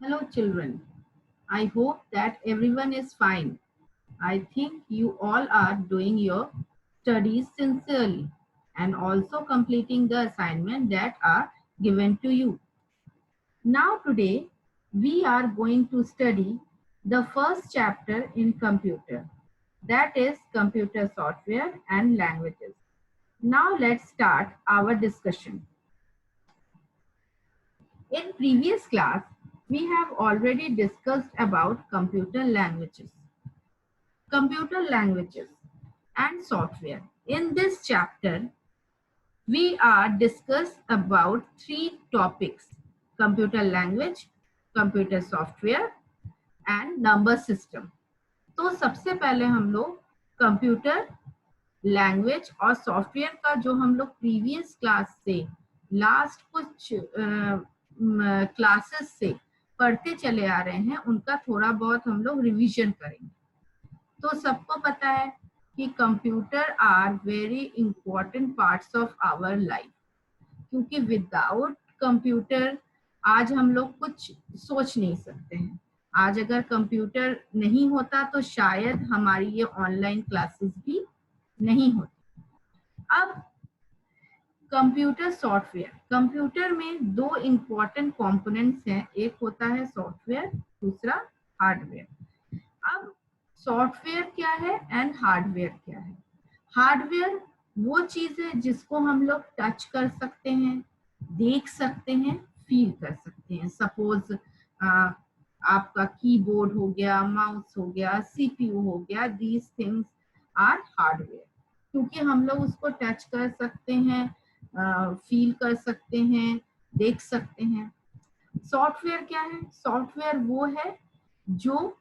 Hello, children. I hope that everyone is fine. I think you all are doing your studies sincerely and also completing the assignment that are given to you. Now, today, we are going to study the first chapter in computer, that is computer software and languages. Now, let's start our discussion. In previous class, we have already discussed about computer languages and software. In this chapter, we are discuss about three topics: computer language, computer software and number system. तो सबसे पहले हम लोग computer language और software का जो हम लोग प्रीवियस क्लास से लास्ट कुछ क्लासेस से पढ़ते चले आ रहे हैं उनका थोड़ा बहुत हम लोग रिवीजन करेंगे। तो सबको पता है कि computer are very important parts of our life, क्योंकि विदाउट कंप्यूटर आज हम लोग कुछ सोच नहीं सकते हैं। आज अगर कंप्यूटर नहीं होता तो शायद हमारी ये ऑनलाइन क्लासेस भी नहीं होती। अब कंप्यूटर सॉफ्टवेयर, कंप्यूटर में दो इंपॉर्टेंट कंपोनेंट्स हैं, एक होता है सॉफ्टवेयर, दूसरा हार्डवेयर। अब सॉफ्टवेयर क्या है एंड हार्डवेयर क्या है? हार्डवेयर वो चीज है जिसको हम लोग टच कर सकते हैं, देख सकते हैं, फील कर सकते हैं। सपोज आपका कीबोर्ड हो गया, माउस हो गया, सीपीयू हो गया, दीज थिंग्स आर हार्डवेयर, क्योंकि हम लोग उसको टच कर सकते हैं, फील कर सकते हैं, देख सकते हैं। सॉफ्टवेयर क्या है? सॉफ्टवेयर वो है जो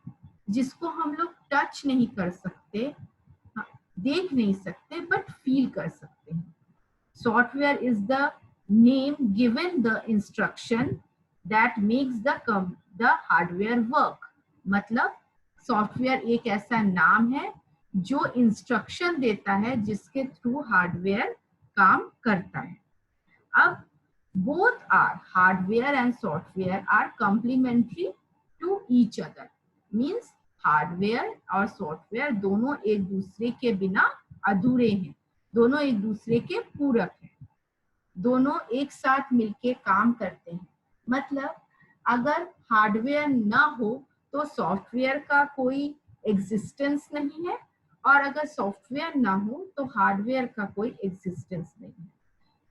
जिसको हम लोग टच नहीं कर सकते, देख नहीं सकते, बट फील कर सकते हैं। Software is the name given the instruction that makes the hardware work. मतलब सॉफ्टवेयर एक ऐसा नाम है जो इंस्ट्रक्शन देता है जिसके थ्रू हार्डवेयर काम करता है। अब both are hardware and software are complementary to each other, means hardware और सॉफ्टवेयर दोनों एक दूसरे के बिना अधूरे हैं, दोनों एक दूसरे के पूरक हैं, दोनों एक साथ मिलके काम करते हैं। मतलब अगर हार्डवेयर ना हो तो सॉफ्टवेयर का कोई एग्जिस्टेंस नहीं है, और अगर सॉफ्टवेयर ना हो तो हार्डवेयर का कोई एग्जिस्टेंस नहीं है।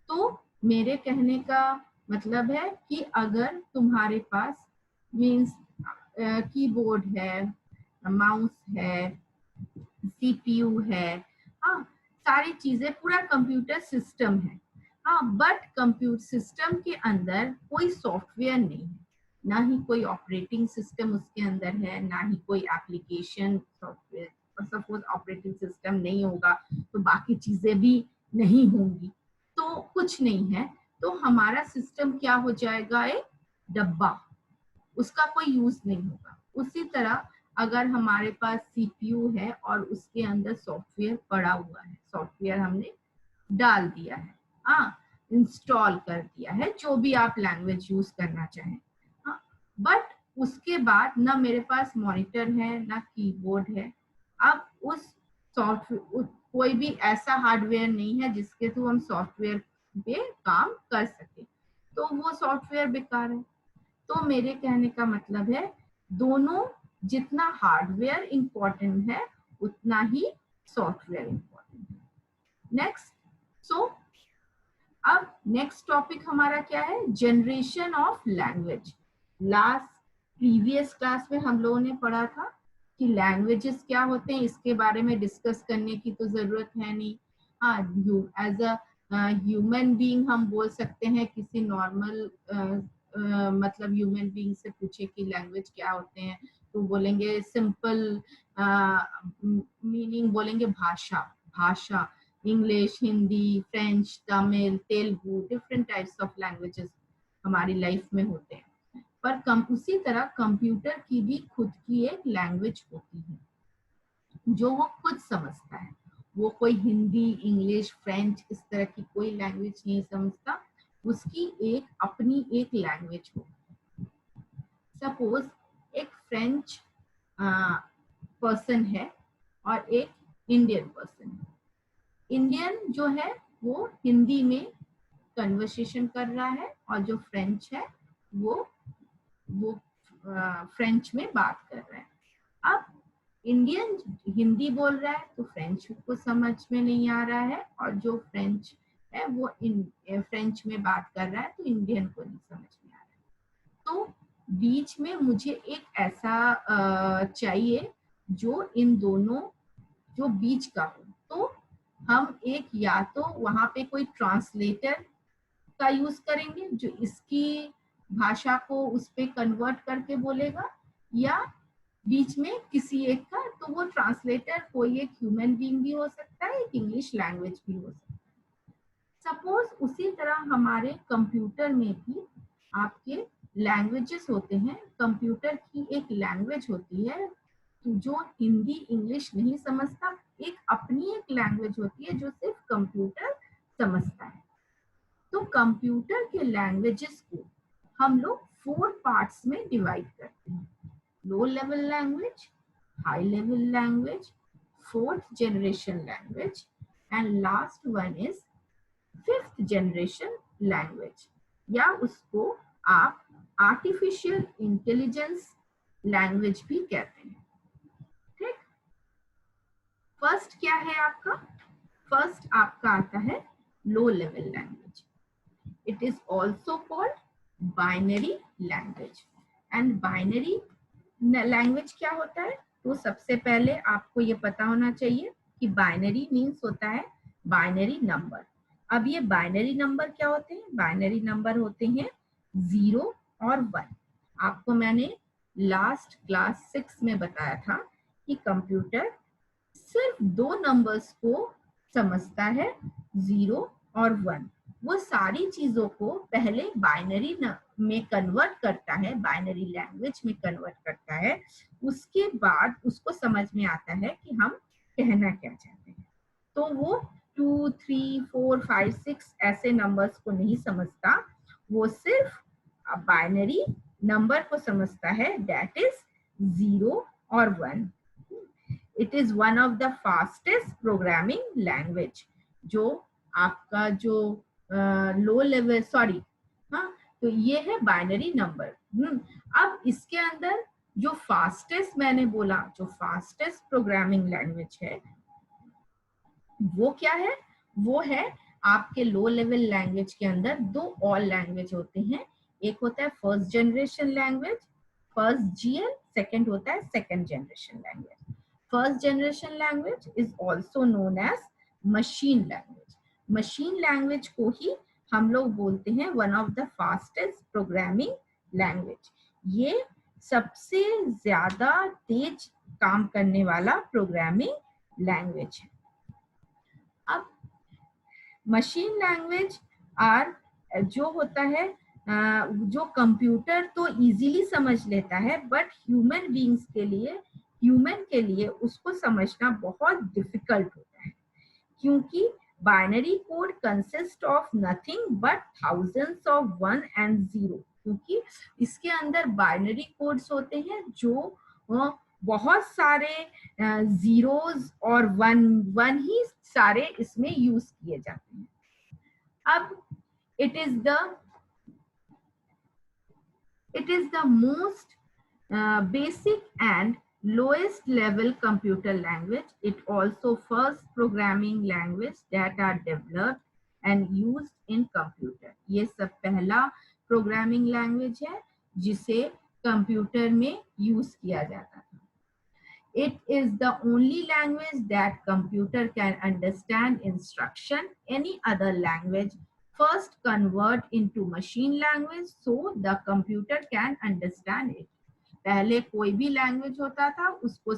तो मेरे कहने का मतलब है कि अगर तुम्हारे पास मीन्स कीबोर्ड है, माउस है, सीपीयू है, हाँ, सारी चीजें, पूरा कंप्यूटर सिस्टम है, हाँ, बट कंप्यूटर सिस्टम के अंदर कोई सॉफ्टवेयर नहीं है, ना ही कोई ऑपरेटिंग सिस्टम उसके अंदर है, ना ही कोई एप्लीकेशन सॉफ्टवेयर। और सपोज ऑपरेटिंग सिस्टम नहीं होगा तो बाकी चीजें भी नहीं होंगी, तो कुछ नहीं है, तो हमारा सिस्टम क्या हो जाएगा? एक डब्बा, उसका कोई यूज नहीं होगा। उसी तरह अगर हमारे पास सीपीयू है और उसके अंदर सॉफ्टवेयर पड़ा हुआ है, सॉफ्टवेयर हमने डाल दिया है, हाँ, इंस्टॉल कर दिया है, जो भी आप लैंग्वेज यूज करना चाहें, हाँ, बट उसके बाद ना मेरे पास मॉनिटर है ना कीबोर्ड है। अब उस सॉफ्टवेयर कोई भी ऐसा हार्डवेयर नहीं है जिसके थ्रू हम सॉफ्टवेयर पे काम कर सके, तो वो सॉफ्टवेयर बेकार है। तो मेरे कहने का मतलब है दोनों, जितना हार्डवेयर इंपॉर्टेंट है उतना ही सॉफ्टवेयर इंपॉर्टेंट है। नेक्स्ट, सो अब नेक्स्ट टॉपिक हमारा क्या है? Generation of language. Last previous class में हम लोगों ने पढ़ा था कि लैंग्वेजेस क्या होते हैं, इसके बारे में डिस्कस करने की तो जरूरत है नहीं। हाँ, एज अ ह्यूमन बीइंग हम बोल सकते हैं, किसी नॉर्मल मतलब ह्यूमन बीइंग से पूछे कि लैंग्वेज क्या होते हैं तो बोलेंगे सिंपल मीनिंग, बोलेंगे भाषा। भाषा English, Hindi, French, Tamil, Telugu, different types of languages हमारी लाइफ में होते हैं। पर उसी तरह कंप्यूटर की भी खुद की एक लैंग्वेज होती है जो वो खुद समझता है। वो कोई हिंदी, इंग्लिश, फ्रेंच इस तरह की कोई लैंग्वेज नहीं समझता, उसकी एक अपनी एक लैंग्वेज होगी। सपोज एक फ्रेंच पर्सन है और एक इंडियन पर्सन है। इंडियन जो है वो हिंदी में कन्वर्सेशन कर रहा है और जो फ्रेंच है वो फ्रेंच में बात कर रहा है। अब इंडियन हिंदी बोल रहा है तो फ्रेंच को समझ में नहीं आ रहा है, और जो फ्रेंच है वो फ्रेंच में बात कर रहा है तो इंडियन को नहीं समझ में आ रहा है। तो बीच में मुझे एक ऐसा चाहिए जो इन दोनों जो बीच का हो। तो हम एक या तो वहां पे कोई ट्रांसलेटर का यूज करेंगे जो इसकी भाषा को उस पे कन्वर्ट करके बोलेगा, या बीच में किसी एक का, तो वो ट्रांसलेटर कोई एक ह्यूमन बीइंग भी हो सकता है, एक इंग्लिश लैंग्वेज भी हो सकता है। सपोज उसी तरह हमारे कंप्यूटर में भी आपके लैंग्वेजेस होते हैं। कंप्यूटर की एक लैंग्वेज होती है जो हिंदी इंग्लिश नहीं समझता, एक अपनी एक लैंग्वेज होती है जो सिर्फ कंप्यूटर समझता है। तो कंप्यूटर के लैंग्वेजेस को हम लोग 4 पार्ट्स में डिवाइड करते हैं: low level language, high level language, fourth generation language, and last one is fifth generation language, या उसको आप आर्टिफिशियल इंटेलिजेंस लैंग्वेज भी कहते हैं। ठीक, फर्स्ट क्या है आपका? फर्स्ट आपका आता है low level language. It is also called binary language. And binary language क्या होता है? तो सबसे पहले आपको ये पता होना चाहिए कि बाइनरी मीन्स होता है बाइनरी नंबर। अब ये बाइनरी नंबर क्या होते हैं? बाइनरी नंबर होते हैं 0 और 1। आपको मैंने लास्ट क्लास 6 में बताया था कि कंप्यूटर सिर्फ 2 नंबर्स को समझता है, 0 और 1। वो सारी चीजों को पहले बाइनरी में कन्वर्ट करता है, बाइनरी लैंग्वेज में कन्वर्ट करता है, उसके बाद उसको समझ में आता है कि हम कहना क्या चाहते हैं। तो वो 2, 3, 4, 5, 6 ऐसे नंबर्स को नहीं समझता, वो सिर्फ बाइनरी नंबर को समझता है, दैट इज 0 और 1। It is one of the fastest programming language. जो आपका जो लो लेवल हाँ, तो ये है बाइनरी नंबर। अब इसके अंदर जो फास्टेस्ट मैंने बोला, जो फास्टेस्ट प्रोग्रामिंग लैंग्वेज है वो क्या है? वो है आपके लो लेवल लैंग्वेज के अंदर 2 और लैंग्वेज होते हैं। एक होता है first generation language, first GL, second होता है second generation language. First generation language is also known as machine language. Machine language को ही हम लोग बोलते हैं one of the fastest programming language. ये सबसे ज्यादा तेज काम करने वाला प्रोग्रामिंग लैंग्वेज है। अब मशीन लैंग्वेज आर जो होता है जो कंप्यूटर तो इजीली समझ लेता है, बट ह्यूमन बीइंग्स के लिए, ह्यूमन के लिए उसको समझना बहुत डिफिकल्ट होता है, क्योंकि binary code consist of nothing but thousands of 1 and 0। क्योंकि इसके अंदर बाइनरी कोड्स होते हैं जो बहुत सारे जीरोस और वन ही सारे इसमें यूज किए जाते हैं। अब it is the most basic and lowest level computer language. It also first programming language that are developed and used in computer. ये सब पहला प्रोग्रामिंग लैंग्वेज है जिसे कंप्यूटर में यूज किया जाता था। It is the only language that computer can understand instruction. Any other language first convert into machine language so the computer can understand it. पहले कोई भी लैंग्वेज होता था उसको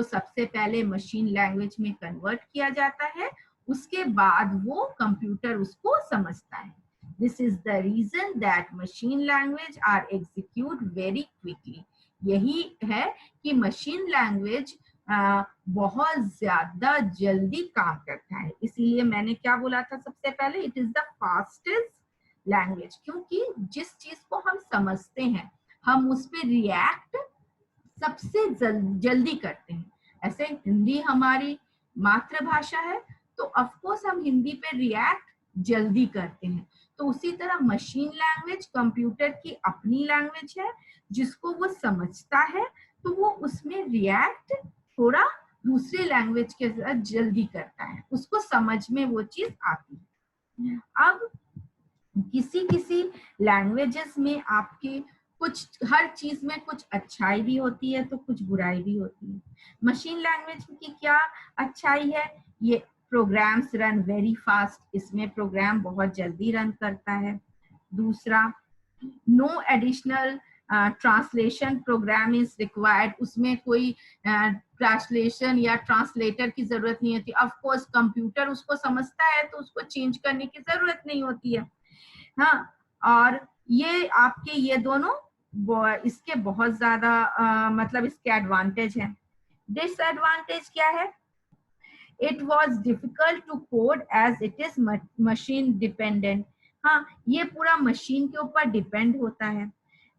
सबसे पहले मशीन लैंग्वेज में कन्वर्ट किया जाता है, उसके बाद वो कंप्यूटर उसको समझता है। This is the reason that machine language are execute very quickly. यही है कि मशीन लैंग्वेज बहुत ज्यादा जल्दी काम करता है। इसीलिए मैंने क्या बोला था सबसे पहले, it is the fastest language, क्योंकि जिस चीज को हम समझते हैं हम उस पर रिएक्ट सबसे जल्दी करते हैं। ऐसे हिंदी हमारी मातृभाषा है तो ऑफ कोर्स हम हिंदी पे रिएक्ट जल्दी करते हैं। तो उसी तरह मशीन लैंग्वेज कंप्यूटर की अपनी लैंग्वेज है, जिसको वो समझता है तो वो उसमें रिएक्ट थोड़ा दूसरे लैंग्वेज के साथ जल्दी करता है, उसको समझ में वो चीज आती है। अब किसी किसी लैंग्वेजेस में आपके कुछ, हर चीज में कुछ अच्छाई भी होती है तो कुछ बुराई भी होती है। मशीन लैंग्वेज की क्या अच्छाई है, ये प्रोग्राम्स रन वेरी फास्ट, इसमें प्रोग्राम बहुत जल्दी रन करता है। दूसरा, no additional translation program is required, उसमें कोई ट्रांसलेशन या ट्रांसलेटर की जरूरत नहीं होती। ऑफ कोर्स कंप्यूटर उसको समझता है तो उसको चेंज करने की जरूरत नहीं होती है। हाँ, और ये आपके ये दोनों इसके बहुत ज्यादा मतलब इसके एडवांटेज हैं। डिसएडवांटेज क्या है, it was difficult to code as it is machine dependent. हाँ, ये पूरा मशीन के ऊपर डिपेंड होता है।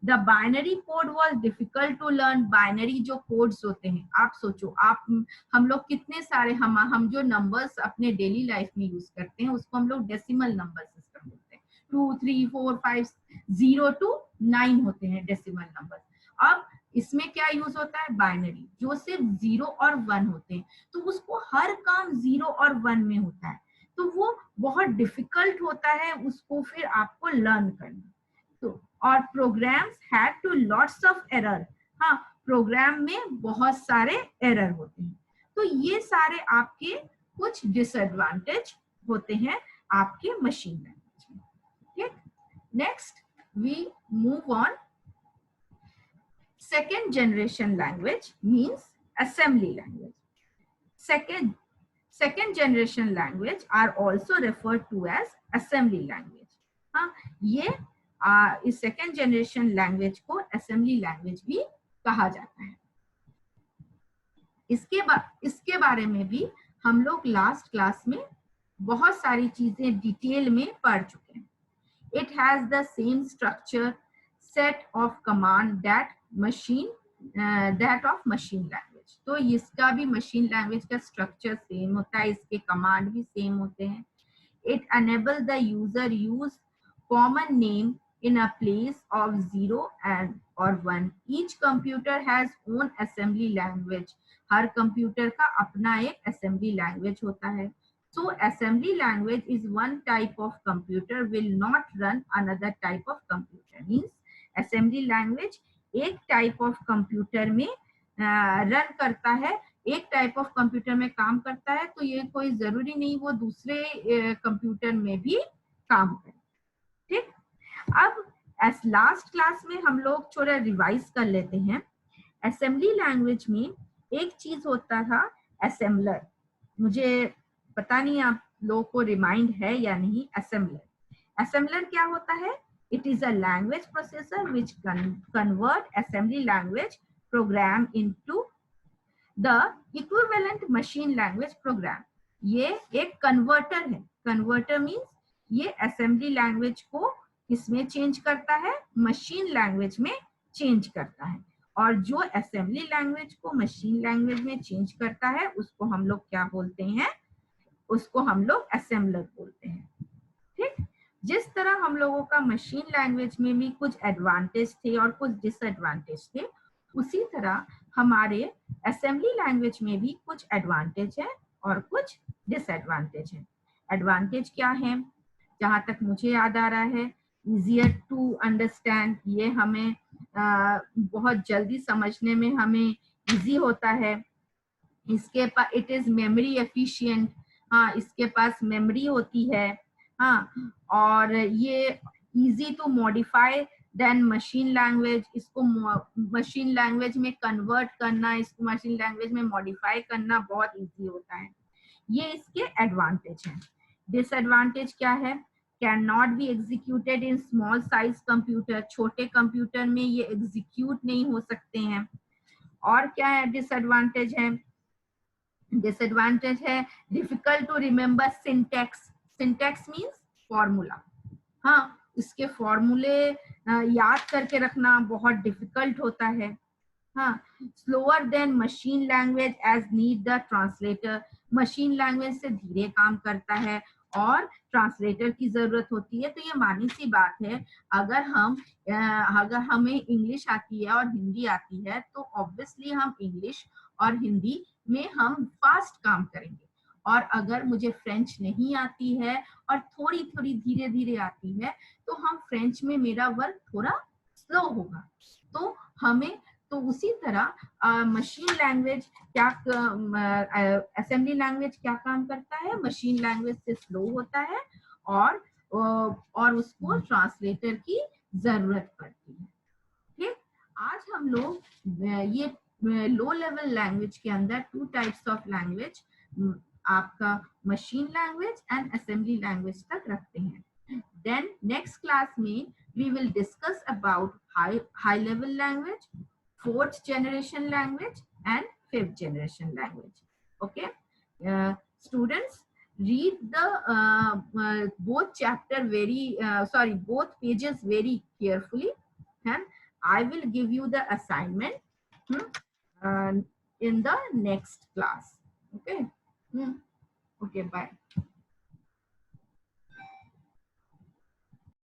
The binary code was difficult to learn, binary जो कोड्स होते हैं, आप सोचो, आप हम लोग कितने सारे हम जो नंबर्स अपने डेली लाइफ में यूज करते हैं उसको हम लोग डेसिमल नंबर सिस्टम बोलते हैं। 2 3 4 5 0 to 9 होते हैं डेसिमल नंबर। अब इसमें क्या यूज होता है, बाइनरी, जो सिर्फ 0 और 1 होते हैं, तो उसको हर काम 0 और 1 में होता है, तो वो बहुत डिफिकल्ट होता है उसको फिर आपको लर्न करना। तो और programs had too lots of error, हाँ, प्रोग्राम में बहुत सारे एरर होते हैं। तो ये सारे आपके कुछ डिसएडवांटेज होते हैं आपके मशीन लैंग्वेज में। ठीक, next we move on. Second generation language means assembly language. Second generation language are also referred to as assembly language. हाँ, ये इस सेकेंड जनरेशन लैंग्वेज को असेंबली लैंग्वेज भी कहा जाता है। इसके बारे में भी हम लोग लास्ट क्लास में बहुत सारी चीजें डिटेल में पढ़ चुके हैं। It has the same structure, set of command that of machine language. तो इसका भी मशीन लैंग्वेज का स्ट्रक्चर सेम होता है, इसके कमांड भी सेम होते हैं। It enables the user use common name in a place of 0 and or 1. Each computer has own assembly language. Her computer का अपना एक असेंबली लैंग्वेज होता है। So assembly language is one type of computer will not run another type of computer. Means assembly language एक type of computer में run करता है, एक टाइप ऑफ कंप्यूटर में काम करता है, तो ये कोई जरूरी नहीं वो दूसरे कंप्यूटर में भी काम करे। ठीक, अब एस लास्ट क्लास में हम लोग थोड़ा रिवाइज कर लेते हैं। असेंबली लैंग्वेज में एक चीज होता था असेंबलर, मुझे पता नहीं आप लोगों को रिमाइंड है या नहीं। असेंबलर क्या होता है, it is a language processor which convert assembly language program into the equivalent machine language program. ये एक कन्वर्टर है। कन्वर्टर मीन्स ये असेंबली लैंग्वेज को किसमें चेंज करता है, मशीन लैंग्वेज में चेंज करता है। और जो असेंबली लैंग्वेज को मशीन लैंग्वेज में चेंज करता है उसको हम लोग क्या बोलते हैं, उसको हम लोग असेंबलर बोलते हैं। ठीक, जिस तरह हम लोगों का मशीन लैंग्वेज में भी कुछ एडवांटेज थे और कुछ डिसएडवांटेज थे, उसी तरह हमारे असेंबली लैंग्वेज में भी कुछ एडवांटेज है और कुछ डिसएडवांटेज है। एडवांटेज क्या है, जहां तक मुझे याद आ रहा है, इजियर टू अंडरस्टैंड, ये हमें बहुत जल्दी समझने में हमें इजी होता है। इसके पास इट इज मेमोरी एफिशिएंट, हाँ, इसके पास मेमोरी होती है। हाँ, और ये easy to modify than machine language, इसको मशीन लैंग्वेज में कन्वर्ट करना, इसको मशीन लैंग्वेज में मॉडिफाई करना बहुत इजी होता है। ये इसके एडवांटेज हैं। डिसएडवांटेज क्या है, can not be executed in small size computer, छोटे कंप्यूटर में ये एग्जीक्यूट नहीं हो सकते हैं। और क्या है डिसएडवांटेज है, डिसएडवांटेज है difficult to remember syntax. Syntax means formula, हाँ, इसके फॉर्मूले याद करके रखना बहुत डिफिकल्ट होता है। हाँ, slower than machine language as need the translator, machine language से धीरे काम करता है और ट्रांसलेटर की जरूरत होती है। तो ये मानी सी बात है, अगर हम अगर हमें इंग्लिश आती है और हिंदी आती है तो ऑब्वियसली हम इंग्लिश और हिंदी में हम फास्ट काम करेंगे, और अगर मुझे फ्रेंच नहीं आती है और थोड़ी थोड़ी धीरे धीरे आती है तो हम फ्रेंच में मेरा वर्क थोड़ा स्लो होगा। तो हमें तो उसी तरह मशीन लैंग्वेज क्या, असेंबली लैंग्वेज क्या काम करता है, मशीन लैंग्वेज से स्लो होता है और उसको ट्रांसलेटर की जरूरत पड़ती है। ठीक, आज हम लोग ये लो लेवल लैंग्वेज के अंदर टू टाइप्स ऑफ लैंग्वेज, आपका machine language and assembly language तक रखते हैं। देन नेक्स्ट क्लास में we will discuss about high level language, fourth generation language and fifth generation language. Okay, students, read the both chapter both pages very carefully, and I will give you the assignment in the next class. Okay. Okay, bye.